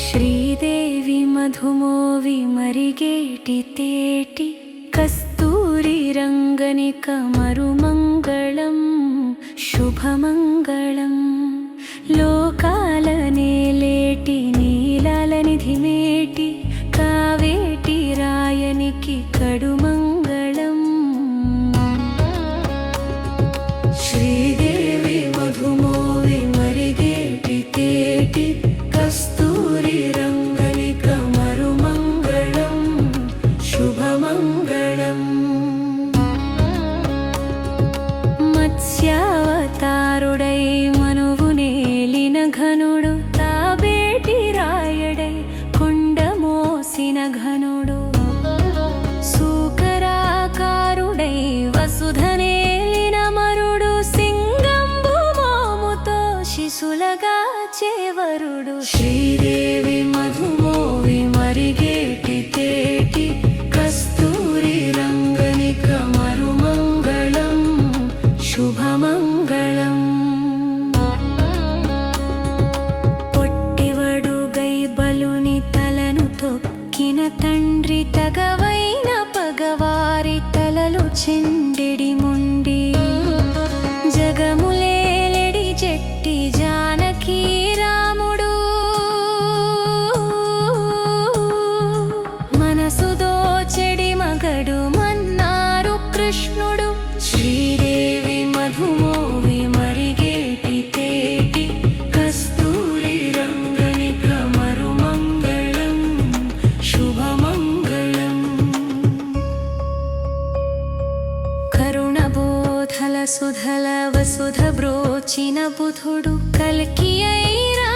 శ్రీదేవి మధుమోవి మరిగేటి తేటి కస్తూరి రంగనిక మరుమంగళం శుభమంగళం లోకాల నేలేటి నీలాల నిధిమేటి కావేటి రాయనికి కడుమంగళం శ్రీదేవి మధుమోవి మరిగేటి తేటి కస్తూరి రంగనిక మరుమంగళం శుభమంగళం మత్స్యావతారుడై మనువు నేలిన ఘనుడు తాబేటి రాయడై కొండ మోసిన ఘనుడు సూకరాకారుడై వసుధనేలిన మరుడు సింగంబు మోముతో శిశులగా చేవరుడు శ్రీదేవి మధుమోవి మరిగేటి తేటి కస్తూరి రంగనిక మరుమంగళం శుభమంగళం పొట్టివడుగై బలుని తలను తొక్కిన తండ్రి తగవైన పగవారి తలలు చెండెడి మొండి జగములేలెడి చెట్టి జానకి రాముడు మనసు దోచెడి మగడు మన్నారు కృష్ణుడు శ్రీదేవి మధుమోవి మరిగేటి తేటి కస్తూరి రంగనిక మరుమంగళం శుభమంగళం కరుణబోధల సుధల వసుధ బ్రోచిన బుధుడు కల్కి అయిరా